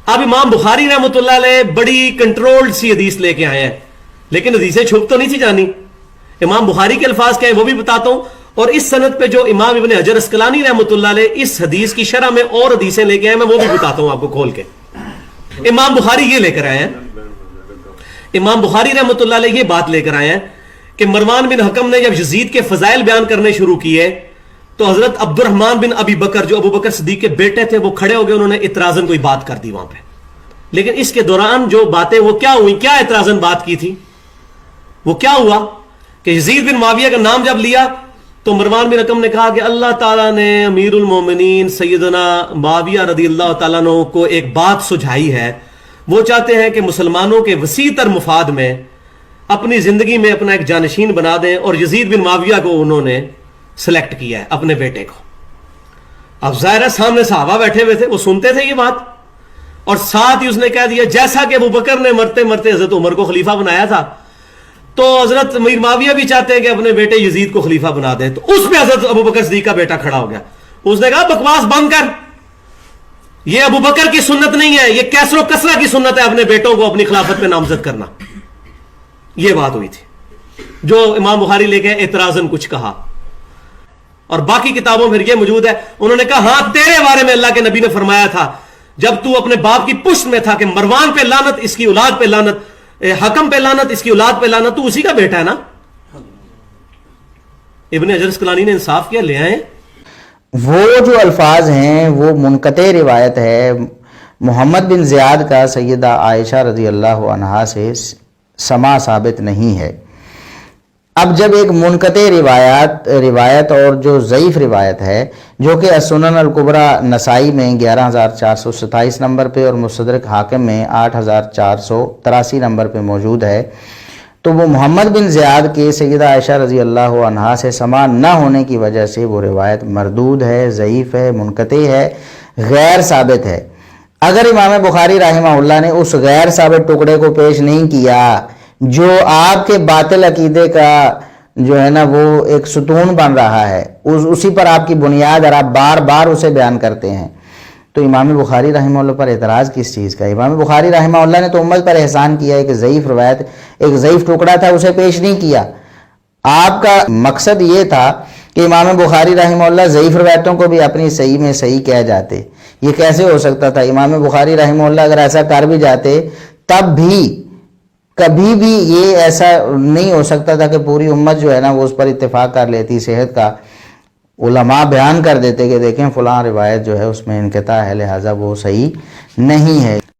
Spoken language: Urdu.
اب امام بخاری رحمۃ اللہ علیہ بڑی کنٹرولڈ سی حدیث لے کے آئے ہیں، لیکن حدیثیں چھپ تو نہیں تھی جانی. امام بخاری کے الفاظ کیا ہیں وہ بھی بتاتا ہوں، اور اس سند پہ جو امام ابن حجر اسقلانی رحمۃ اللہ علیہ اس حدیث کی شرح میں اور حدیثیں لے کے آئے میں وہ بھی بتاتا ہوں آپ کو کھول کے. امام بخاری یہ لے کر آئے ہیں، امام بخاری رحمۃ اللہ علیہ یہ بات لے کر آئے ہیں کہ مروان بن حکم نے جب یزید کے فضائل بیان کرنے شروع کیے تو حضرت عبد الرحمن بن ابی بکر جو ابو بکر صدیق کے بیٹے تھے وہ کھڑے ہو گئے، انہوں نے اعتراضاً کوئی بات کر دی وہاں پہ. لیکن اس کے دوران جو باتیں وہ کیا ہوئی، کیا اعتراضاً بات کی تھی، وہ کیا ہوا کہ یزید بن معاویہ کا نام جب لیا تو مروان بن حکم نے کہا کہ اللہ تعالیٰ نے امیر المومنین سیدنا معاویہ رضی اللہ تعالیٰ عنہ کو ایک بات سجھائی ہے، وہ چاہتے ہیں کہ مسلمانوں کے وسیع تر مفاد میں اپنی زندگی میں اپنا ایک جانشین بنا دیں، اور یزید بن معاویہ کو انہوں نے سلیکٹ کیا ہے اپنے بیٹے کو. اب ظاہر ہے سامنے صحابہ بیٹھے ہوئے تھے، وہ سنتے تھے یہ بات، اور ساتھ ہی اس نے کہہ دیا جیسا کہ ابو بکر نے مرتے مرتے حضرت عمر کو خلیفہ بنایا تھا تو حضرت امیر معاویہ بھی چاہتے ہیں کہ اپنے بیٹے یزید کو خلیفہ بنا دیں. تو اس پہ حضرت ابو بکر صدیق کا بیٹا کھڑا ہو گیا، اس نے کہا بکواس بند کر، یہ ابو بکر کی سنت نہیں ہے، یہ کیسر و کسرہ کی سنت ہے اپنے بیٹوں کو اپنی خلافت پہ نامزد کرنا. یہ بات ہوئی تھی جو امام بخاری لے کے اعتراضاً کچھ کہا، اور باقی کتابوں میں یہ موجود ہے. انہوں نے کہا ہاں تیرے بارے میں اللہ کے نبی نے فرمایا تھا جب تو اپنے باپ کی پشت میں تھا کہ مروان پہ لعنت، اس کی اولاد پہ لعنت، حکم پہ لعنت، اس کی اولاد پہ لعنت، تو اسی کا بیٹا ہے نا. ابن حجر اسقلانی نے انصاف کیا، لے آئے. وہ جو الفاظ ہیں وہ منقطع روایت ہے محمد بن زیاد کا سیدہ عائشہ رضی اللہ عنہا سے سماع ثابت نہیں ہے. اب جب ایک منقطع روایت اور جو ضعیف روایت ہے جو کہ السنن الکبریٰ نسائی میں 11427 نمبر پہ اور مستدرک حاکم میں 8483 نمبر پہ موجود ہے، تو وہ محمد بن زیاد کے سیدہ عائشہ رضی اللہ عنہا سے سماع نہ ہونے کی وجہ سے وہ روایت مردود ہے، ضعیف ہے، منقطع ہے، غیر ثابت ہے. اگر امام بخاری رحمہ اللہ نے اس غیر ثابت ٹکڑے کو پیش نہیں کیا جو آپ کے باطل عقیدے کا جو ہے نا وہ ایک ستون بن رہا ہے، اسی پر آپ کی بنیاد اور آپ بار بار اسے بیان کرتے ہیں، تو امام بخاری رحمہ اللہ پر اعتراض کس چیز کا؟ امام بخاری رحمہ اللہ نے تو امت پر احسان کیا ہے کہ ضعیف روایت ایک ضعیف ٹکڑا تھا اسے پیش نہیں کیا. آپ کا مقصد یہ تھا کہ امام بخاری رحمہ اللہ ضعیف روایتوں کو بھی اپنی صحیح میں صحیح کہہ جاتے. یہ کیسے ہو سکتا تھا؟ امام بخاری رحمہ اللہ اگر ایسا کر بھی جاتے تب بھی کبھی بھی یہ ایسا نہیں ہو سکتا تھا کہ پوری امت جو ہے نا وہ اس پر اتفاق کر لیتی. صحت کا علماء بیان کر دیتے کہ دیکھیں فلاں روایت جو ہے اس میں انقطاع ہے، لہٰذا وہ صحیح نہیں ہے.